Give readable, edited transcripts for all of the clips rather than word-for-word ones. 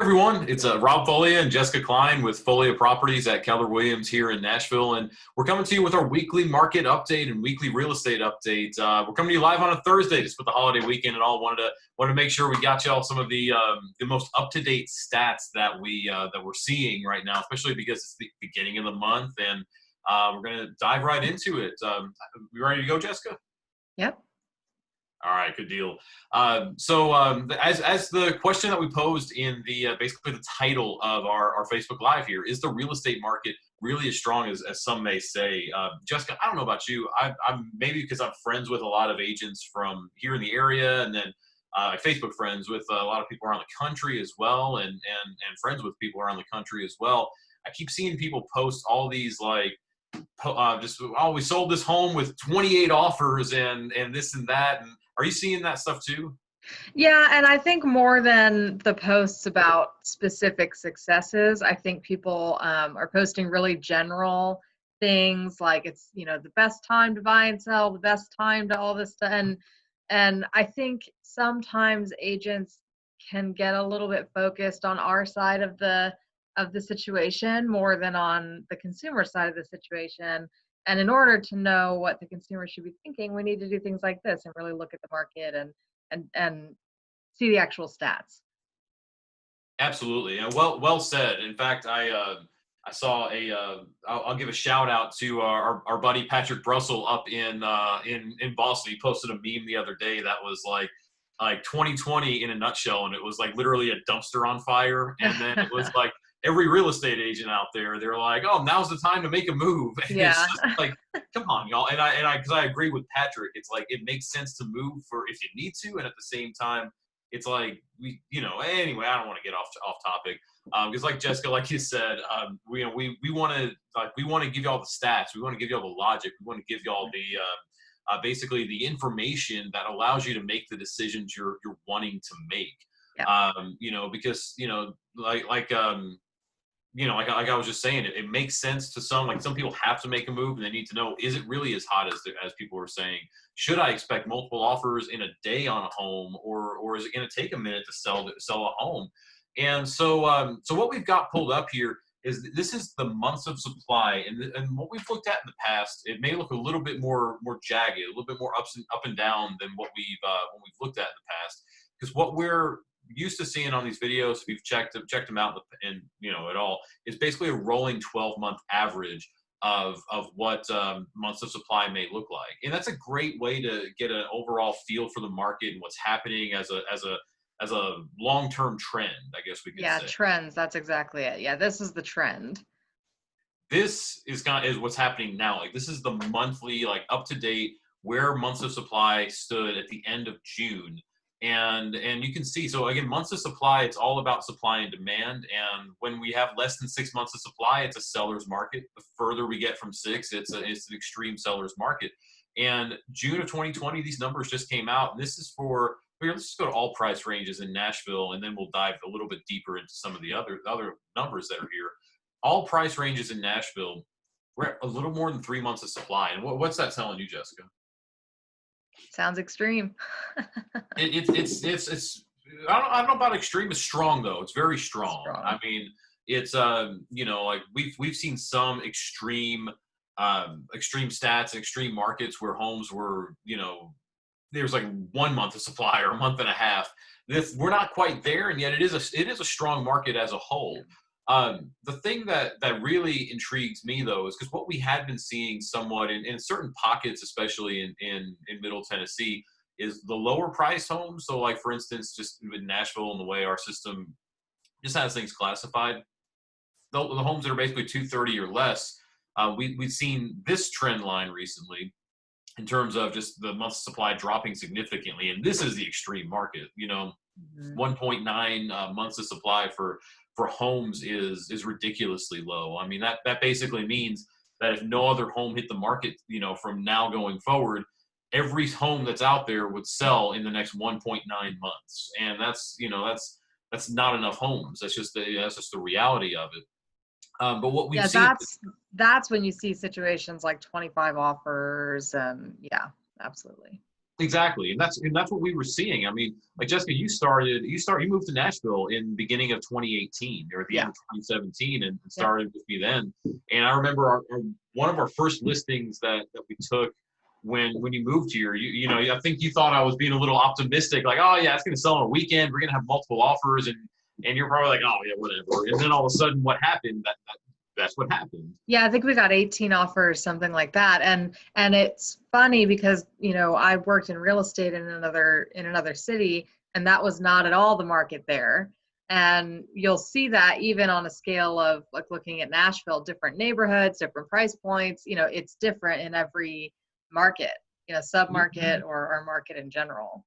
Everyone, it's Rob Foglia and Jessica Klein with Foglia Properties at Keller Williams here in Nashville, and we're coming to you with our weekly market update and weekly real estate update. We're coming to you live on a Thursday, just with the holiday weekend and all. Wanted to make sure we got y'all some of the most up to date stats that we're seeing right now, especially because it's the beginning of the month, and we're gonna dive right into it. You ready to go, Jessica? Yep. All right, good deal. As the question that we posed in the basically the title of our Facebook Live here, is the real estate market really as strong as some may say? Jessica, I don't know about you. I'm maybe because I'm friends with a lot of agents from here in the area, and then Facebook friends with a lot of people around the country as well, and friends with people around the country as well. I keep seeing people post all these we sold this home with 28 offers and this and that. And are you seeing that stuff too? Yeah, and I think more than the posts about specific successes, I think people are posting really general things like it's, the best time to buy and sell, the best time to all this stuff. And I think sometimes agents can get a little bit focused on our side of the situation more than on the consumer side of the situation. And in order to know what the consumer should be thinking, we need to do things like this and really look at the market and see the actual stats. Absolutely, and well said. In fact, I saw I'll give a shout out to our buddy Patrick Brussel up in Boston. He posted a meme the other day that was like 2020 in a nutshell, and it was like literally a dumpster on fire, and then it was like every real estate agent out there, they're like, "Oh, now's the time to make a move." And Yeah. it's just like, come on, y'all. Because I agree with Patrick. It's like it makes sense to move for if you need to, and at the same time, it's like Anyway, I don't want to get off topic. Because like Jessica, like you said, we want to give y'all the stats. We want to give y'all the logic. We want to give y'all the basically the information that allows you to make the decisions you're wanting to make. Yeah. Because like I was just saying, it makes sense to some. Like some people have to make a move, and they need to know: is it really as hot as people are saying? Should I expect multiple offers in a day on a home, or is it going to take a minute to sell a home? And so what we've got pulled up here is this is the months of supply, and what we've looked at in the past. It may look a little bit more jagged, a little bit more up and down than what we've looked at in the past, because what we're used to seeing on these videos, we've checked them out, and it all is basically a rolling 12-month average of what months of supply may look like, and that's a great way to get an overall feel for the market and what's happening as a long-term trend, I guess we could say. Yeah, trends. That's exactly it. Yeah, this is the trend. This is what's happening now. Like this is the monthly, like up to date, where months of supply stood at the end of June. And you can see, so again, months of supply, it's all about supply and demand. And when we have less than 6 months of supply, it's a seller's market. The further we get from 6, it's an extreme seller's market. And June of 2020, these numbers just came out. And this is let's just go to all price ranges in Nashville, and then we'll dive a little bit deeper into some of the other numbers that are here. All price ranges in Nashville, we're at a little more than 3 months of supply. And what's that telling you, Jessica? Sounds extreme. It's I don't know about extreme. It's strong though. It's very strong. I mean, it's like we've seen some extreme stats, extreme markets where homes were there's like 1 month of supply or a month and a half. We're not quite there, and yet it is a strong market as a whole. The thing that really intrigues me though is because what we had been seeing somewhat in certain pockets, especially in Middle Tennessee, is the lower price homes. So like for instance, just in Nashville and the way our system just has things classified, the homes that are basically 230 or less, we've seen this trend line recently in terms of just the months supply dropping significantly. And this is the extreme market, 1.9 months of supply for homes is ridiculously low. I mean, that basically means that if no other home hit the market, from now going forward, every home that's out there would sell in the next 1.9 months. And that's not enough homes. That's just the reality of it. But what we've seen, that's when you see situations like 25 offers, and yeah, absolutely. Exactly, and that's what we were seeing. I mean, like Jessica, you moved to Nashville in the beginning of 2018 or at the end Yeah. of 2017, and Yep. started with me then. And I remember one of our first listings that we took when you moved here. You know, I think you thought I was being a little optimistic, like, oh yeah, it's going to sell in a weekend. We're going to have multiple offers, and you're probably like, oh yeah, whatever. And then all of a sudden, what happened? That's what happened. Yeah, I think we got 18 offers, something like that. And it's funny because, you know, I worked in real estate in another city, and that was not at all the market there. And you'll see that even on a scale of like looking at Nashville, different neighborhoods, different price points, you know, it's different in every market, you know, sub-market or market in general.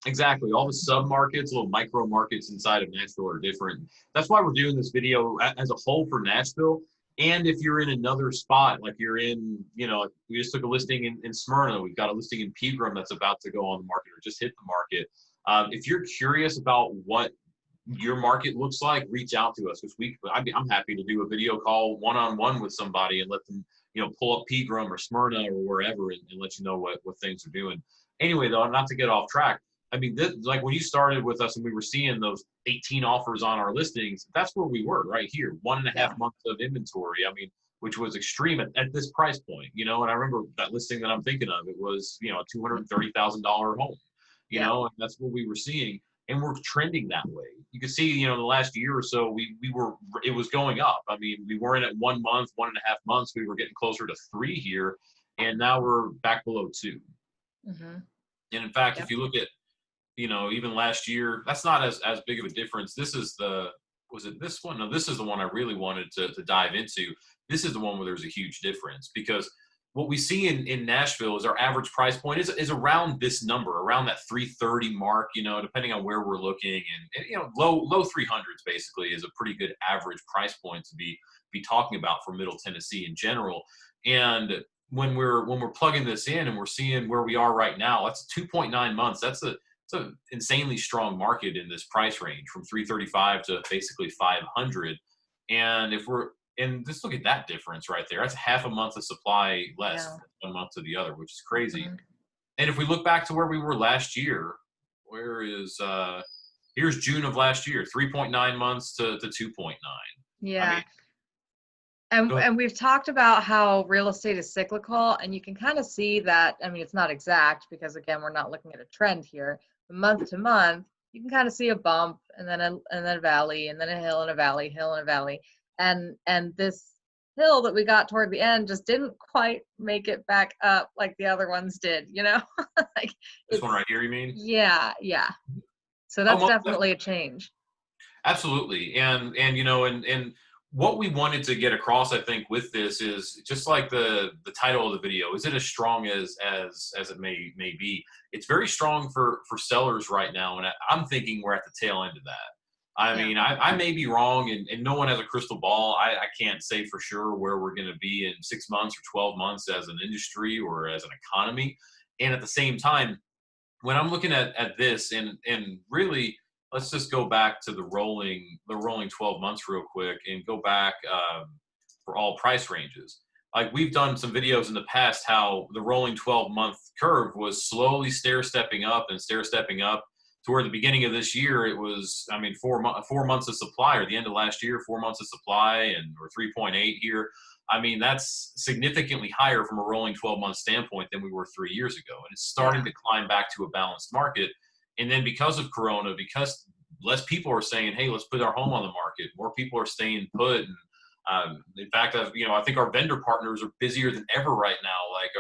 Exactly. All the sub markets, little micro markets inside of Nashville are different. That's why we're doing this video as a whole for Nashville. And if you're in another spot, like you're in, you know, we just took a listing in Smyrna, we've got a listing in Pegram that's about to go on the market or just hit the market. If you're curious about what your market looks like, reach out to us because I'm happy to do a video call one-on-one with somebody and let them, you know, pull up Pegram or Smyrna or wherever and let you know what things are doing. Anyway, though, not to get off track, I mean, like when you started with us and we were seeing those 18 offers on our listings, that's where we were right here, 1.5 months of inventory. I mean, which was extreme at this price point, you know. And I remember that listing that I'm thinking of, it was, you know, a $230,000 home, you know, and that's what we were seeing. And we're trending that way. You can see, you know, the last year or so, it was going up. I mean, we weren't at 1 month, 1.5 months. We were getting closer to 3 here, and now we're back below 2. Mm-hmm. And in fact, if you look at, you know, even last year, that's not as big of a difference. Was it this one? No, this is the one I really wanted to dive into. This is the one where there's a huge difference because what we see in Nashville is our average price point is around this number, around that 330 mark, you know, depending on where we're looking, and you know, low 300s basically is a pretty good average price point to be talking about for Middle Tennessee in general. And when we're plugging this in and we're seeing where we are right now, that's 2.9 months. It's an insanely strong market in this price range from 335 to basically 500. And just look at that difference right there. That's half a month of supply less from 1 month to the other, which is crazy. And if we look back to where we were last year, here's June of last year, 3.9 months to 2.9. Yeah. I mean, And we've talked about how real estate is cyclical, and you can kind of see that. I mean, it's not exact because again, we're not looking at a trend here. But month to month, you can kind of see a bump and then a valley and then a hill and a valley, hill and a valley. And this hill that we got toward the end just didn't quite make it back up like the other ones did, you know? Like this one right here, you mean? Yeah. So that's definitely a change. Absolutely. And you know, and what we wanted to get across, I think, with this is just like the title of the video, is it as strong as it may be? It's very strong for sellers right now, and I'm thinking we're at the tail end of that. I mean, I may be wrong, and no one has a crystal ball. I can't say for sure where we're going to be in 6 months or 12 months as an industry or as an economy. And at the same time, when I'm looking at this and really, let's just go back to the rolling 12 months real quick and go back for all price ranges. Like we've done some videos in the past how the rolling 12-month curve was slowly stair-stepping up to where the beginning of this year it was, I mean, 4 months of supply, or the end of last year, 4 months of supply, or 3.8 here. I mean, that's significantly higher from a rolling 12-month standpoint than we were 3 years ago. And it's starting to climb back to a balanced market. And then because of Corona, because less people are saying, hey, let's put our home on the market, more people are staying put. And in fact, I think our vendor partners are busier than ever right now. Like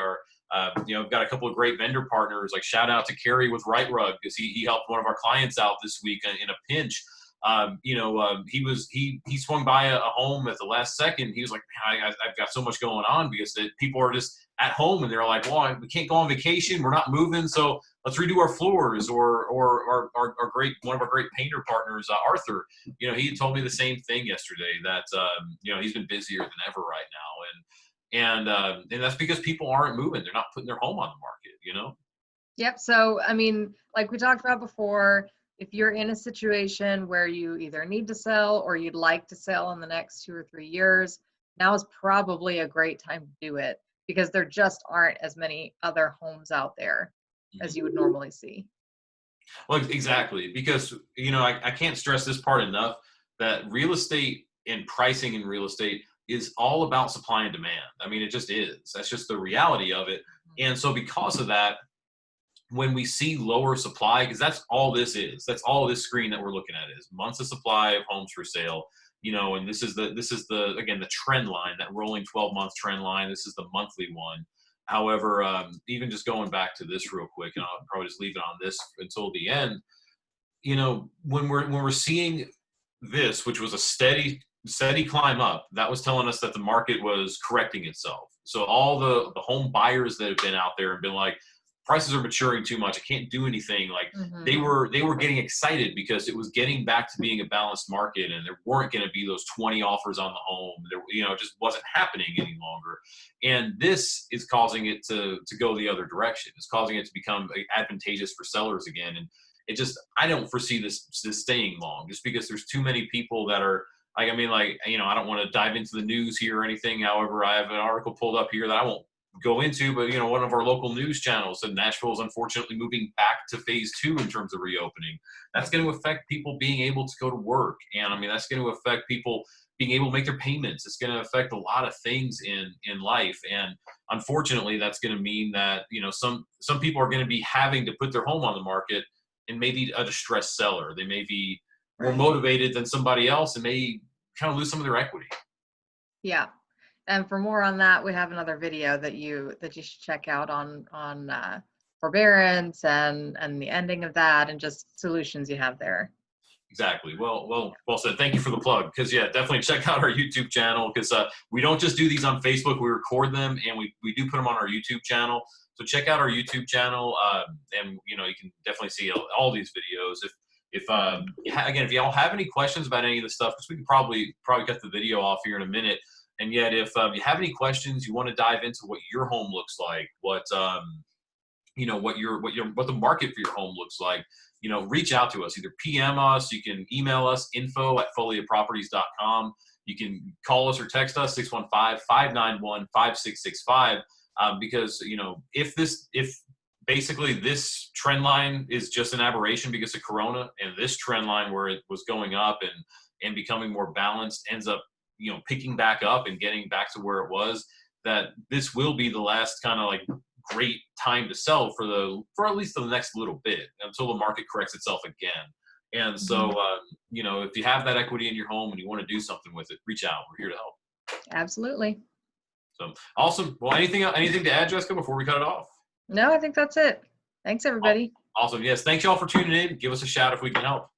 I've got a couple of great vendor partners, like shout out to Kerry with Right Rug, because he helped one of our clients out this week in a pinch. He swung by a home at the last second. He was like, I've got so much going on because people are just at home and they're like, well, we can't go on vacation. We're not moving. So let's redo our floors. Or our one of our great painter partners, Arthur, he told me the same thing yesterday that, he's been busier than ever right now. And that's because people aren't moving. They're not putting their home on the market. Yep. So, I mean, like we talked about before, if you're in a situation where you either need to sell or you'd like to sell in the next 2 or 3 years, now is probably a great time to do it because there just aren't as many other homes out there. as you would normally see. Well, exactly, because I can't stress this part enough, that real estate and pricing in real estate is all about supply and demand. I mean, it just is. That's just the reality of it. And so because of that, when we see lower supply, because that's all this is, that's all this screen that we're looking at is months of supply of homes for sale. And this is the again, the trend line, that rolling 12-month trend line. This is the monthly one. However, even just going back to this real quick, and I'll probably just leave it on this until the end. When we're seeing this, which was a steady climb up, that was telling us that the market was correcting itself. So all the home buyers that have been out there and been like, prices are maturing too much, I can't do anything, like they were getting excited because it was getting back to being a balanced market, and there weren't going to be those 20 offers on the home. There, it just wasn't happening any longer. And this is causing it to go the other direction. It's causing it to become advantageous for sellers again. And I don't foresee this staying long, just because there's too many people that are like, I don't want to dive into the news here or anything. However, I have an article pulled up here that I won't go into, but one of our local news channels said Nashville is unfortunately moving back to phase 2 in terms of reopening. That's going to affect people being able to go to work, and that's going to affect people being able to make their payments. It's going to affect a lot of things in life, and unfortunately, that's going to mean that some people are going to be having to put their home on the market, and maybe a distressed seller. They may be more motivated than somebody else and may kind of lose some of their equity. Yeah. And for more on that, we have another video that you should check out on forbearance and the ending of that, and just solutions you have there. Exactly. Well said. Thank you for the plug. Because definitely check out our YouTube channel, because we don't just do these on Facebook. We record them, and we do put them on our YouTube channel. So check out our YouTube channel, and you can definitely see all these videos. If y'all have any questions about any of this stuff, because we can probably cut the video off here in a minute. And yet, if you have any questions, you want to dive into what your home looks like, what the market for your home looks like, reach out to us. Either PM us, you can email us, info@foliaproperties.com. You can call us or text us, 615-591-5665. Because if basically this trend line is just an aberration because of Corona, and this trend line where it was going up and becoming more balanced ends up picking back up and getting back to where it was, that this will be the last kind of like great time to sell for at least the next little bit, until the market corrects itself again. And so if you have that equity in your home and you want to do something with it, reach out. We're here to help. Absolutely. So awesome. Well, anything to add, Jessica, before we cut it off? No, I think that's it. Thanks, everybody. Awesome. Yes, thanks y'all for tuning in. Give us a shout if we can help.